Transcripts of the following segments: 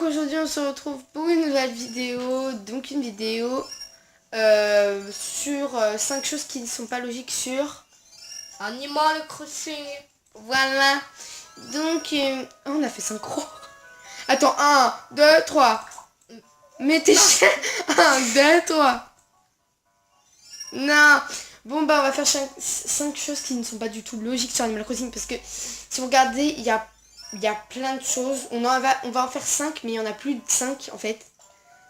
aujourd'hui on se retrouve pour une nouvelle vidéo, donc une vidéo sur 5 choses qui ne sont pas logiques sur Animal Crossing. Voilà. Donc on a fait synchro. Attends, 1, 2, 3. Mettez 1, 2, 3. Non. Bon bah on va faire 5 choses qui ne sont pas du tout logiques sur Animal Crossing, parce que si vous regardez il y a plein de choses. On va en faire 5, mais il y en a plus de 5 en fait.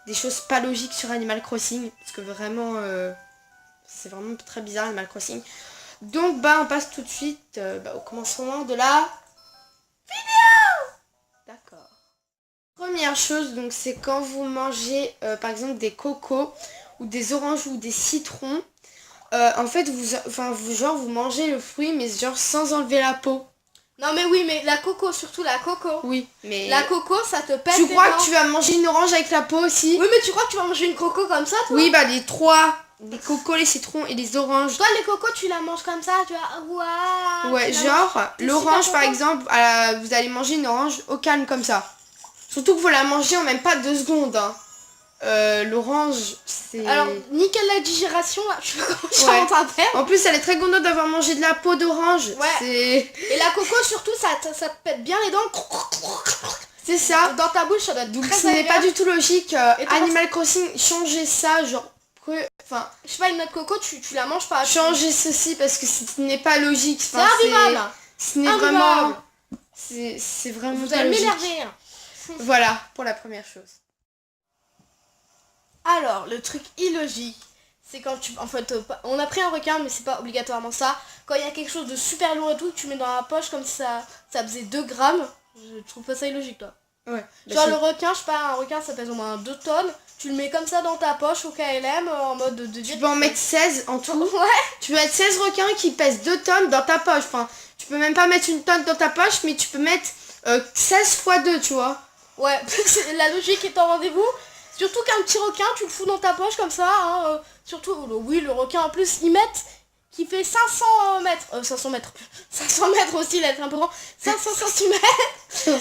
Des choses pas logiques sur Animal Crossing, parce que vraiment c'est vraiment très bizarre Animal Crossing. Donc bah on passe tout de suite au commencement de la vidéo. D'accord. Première chose, donc c'est quand vous mangez par exemple des cocos ou des oranges ou des citrons. En fait vous mangez le fruit, mais genre sans enlever la peau. Non mais oui, mais la coco, surtout la coco. Oui, mais la coco, ça te pète. Tu crois que tu vas manger une orange avec la peau aussi? Oui, mais tu crois que tu vas manger une coco comme ça, toi? Oui, bah les trois. Les cocos, les citrons et les oranges. Toi, les cocos, tu la manges comme ça, tu vois. Waouh. Ouais, genre, l'orange par exemple, vous allez manger une orange au calme comme ça. Surtout que vous la mangez en même pas 2 secondes. Hein. L'orange, c'est... Alors, nickel la digération, là, je sais pas comment je ouais. rentre à faire. En plus, elle est très contente d'avoir mangé de la peau d'orange. Ouais. Et la coco, surtout, ça te pète bien les dents. C'est ça. Dans ta bouche, ça doit être donc très ce n'est pas agréable. du tout logique. Animal Crossing, changez ça, genre... Enfin, je sais pas, une noix de coco, tu la manges pas. Changez ceci parce que ce n'est pas logique. C'est invivable. Ce n'est vraiment... C'est vraiment vous pas allez logique. m'énerver. Voilà, pour la première chose. Alors, le truc illogique, c'est quand tu... En fait, on a pris un requin, mais c'est pas obligatoirement ça. Quand il y a quelque chose de super lourd et tout, que tu mets dans la poche comme ça faisait 2 grammes, je trouve pas ça illogique, toi. Ouais. Genre le requin, je sais pas, un requin ça pèse au moins 2 tonnes, tu le mets comme ça dans ta poche au KLM en mode de Tu peux en mettre 16 en tout. Ouais. Tu peux mettre 16 requins qui pèsent 2 tonnes dans ta poche. Enfin, tu peux même pas mettre 1 tonne dans ta poche, mais tu peux mettre 16 fois 2, tu vois. Ouais, la logique est au rendez-vous. Surtout qu'un petit requin, tu le fous dans ta poche comme ça. Hein, surtout, oui, le requin en plus, ils mettent qui fait 500 mètres. 500 mètres. 500 mètres aussi, il est un peu grand. 500 cm.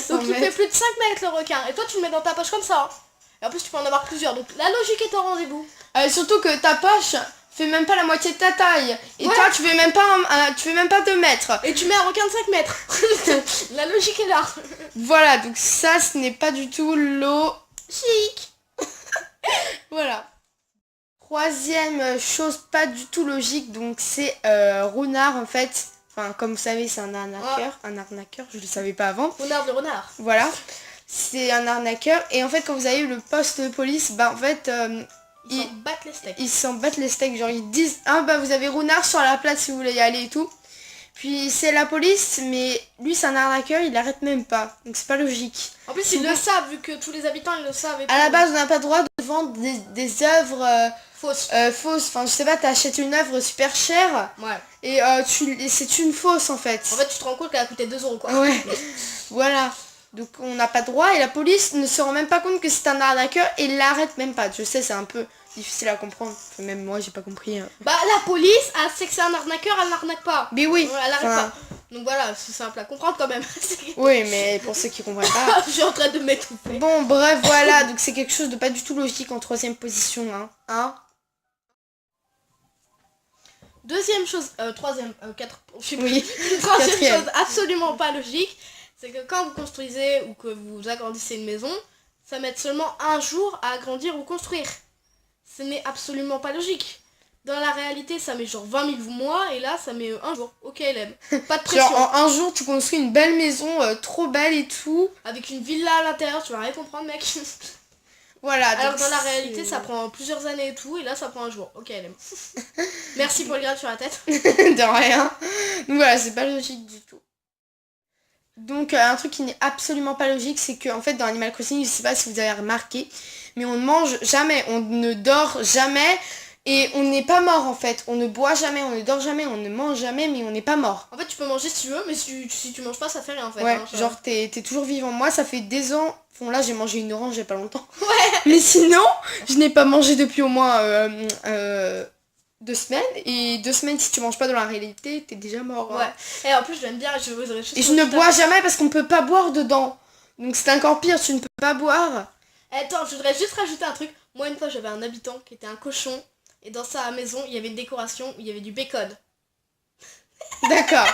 Donc il fait plus de 5 mètres le requin. Et toi, tu le mets dans ta poche comme ça. Hein. Et en plus, tu peux en avoir plusieurs. Donc la logique est au rendez-vous. Surtout que ta poche fait même pas la moitié de ta taille. Et ouais. Toi, tu fais même pas 2 mètres. Et tu mets un requin de 5 mètres. La logique est là. Voilà, donc ça, ce n'est pas du tout logique. Voilà. Troisième chose pas du tout logique, donc c'est Renard en fait. Enfin, comme vous savez, c'est un arnaqueur. Ouais. Un arnaqueur, je le savais pas avant. Renard le renard. Voilà. C'est un arnaqueur. Et en fait, quand vous avez le poste de police, bah en fait... ils s'en battent les steaks. Ils s'en battent les steaks. Genre, ils disent, ah bah vous avez Renard sur la place si vous voulez y aller et tout. Puis c'est la police, mais lui c'est un arnaqueur, il l'arrête même pas. Donc c'est pas logique. En plus ils le savent, vu que tous les habitants ils le savent. À la base on n'a pas le droit de vendre des œuvres fausses. Enfin je sais pas, t'achètes une œuvre super chère. Ouais. Et c'est une fausse en fait. En fait tu te rends compte qu'elle a coûté 2 € quoi. Ouais. Voilà. Donc on n'a pas le droit et la police ne se rend même pas compte que c'est un arnaqueur et l'arrête même pas. Je sais, c'est un peu difficile à comprendre. Même moi j'ai pas compris. Bah la police, elle sait que c'est un arnaqueur, elle n'arnaque pas. Mais oui. Ouais, elle arrête pas. Donc voilà, c'est simple à comprendre quand même. Oui, mais pour ceux qui comprennent pas. Je suis en train de m'étouffer. Bon bref, voilà, donc c'est quelque chose de pas du tout logique en 3ème position. Hein. Deuxième chose, troisième, 4, je sais plus. Oui. Troisième chose absolument pas logique, c'est que quand vous construisez ou que vous agrandissez une maison, ça met seulement 1 jour à agrandir ou construire. Ce n'est absolument pas logique. Dans la réalité, ça met genre 20 000 mois et là, ça met 1 jour. Ok, LM. Pas de pression. Genre en 1 jour, tu construis une belle maison, trop belle et tout. Avec une villa à l'intérieur, tu vas rien comprendre, mec. Voilà. Alors dans la réalité, ça prend plusieurs années et tout, et là, ça prend 1 jour. Ok, LM. Merci pour le grade sur la tête. De rien. Donc voilà, c'est pas logique du tout. Donc un truc qui n'est absolument pas logique, c'est que en fait dans Animal Crossing, je sais pas si vous avez remarqué, mais on ne mange jamais, on ne dort jamais. Et on n'est pas mort en fait, on ne boit jamais, on ne dort jamais, on ne mange jamais, mais on n'est pas mort. En fait tu peux manger si tu veux, mais si tu manges pas ça fait rien en fait. Ouais, hein, genre t'es toujours vivant. Moi ça fait des ans, bon là j'ai mangé une orange il y a pas longtemps. Ouais. Mais sinon, je n'ai pas mangé depuis au moins 2 semaines. Et 2 semaines si tu manges pas dans la réalité, t'es déjà mort. Ouais, et en plus j'aime bien, je vous et je ne bois jamais parce qu'on peut pas boire dedans. Donc c'est encore pire, tu ne peux pas boire. Attends, je voudrais juste rajouter un truc. Moi, une fois, j'avais un habitant qui était un cochon. Et dans sa maison, il y avait une décoration où il y avait du bacon. D'accord.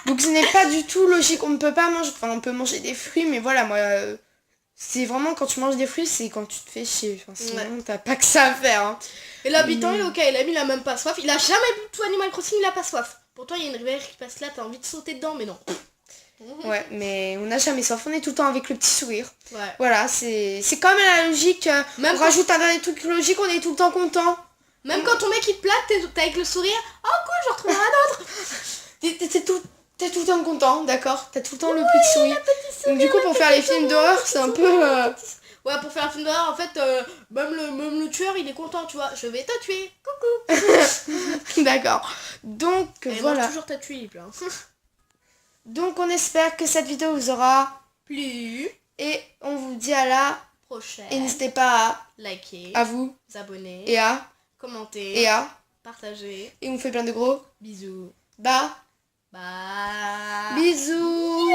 Donc ce n'est pas du tout logique, on ne peut pas manger, enfin on peut manger des fruits, mais voilà, moi, c'est vraiment quand tu manges des fruits, c'est quand tu te fais chier, enfin sinon t'as pas que ça à faire. Hein. Et l'habitant, il est ok, il a même pas soif. Il a jamais bu tout Animal Crossing, il a pas soif. Pourtant, il y a une rivière qui passe là, t'as envie de sauter dedans, mais non. Ouais, mais on n'a jamais soif, on est tout le temps avec le petit sourire. Ouais. Voilà, c'est quand même la logique, Même on quand- rajoute un dernier truc logique, on est tout le temps content. Même quand ton mec il te plaque, t'es avec le sourire. Oh cool, j'en retrouve un autre. T'es tout le temps content, d'accord. T'as tout le temps le petit sourire. Donc du coup, pour faire les films d'horreur, c'est un peu... Ouais, pour faire un film d'horreur, en fait, même le tueur, il est content, tu vois. Je vais te tuer. Coucou. D'accord. Donc Et il voilà. mange toujours ta tuile, hein. Donc on espère que cette vidéo vous aura Plus et on vous dit à la prochaine. et n'hésitez pas Likez, à vous vous abonner, et à commenter, partager. et on fait plein de gros Bisous. bas Bye. bisous.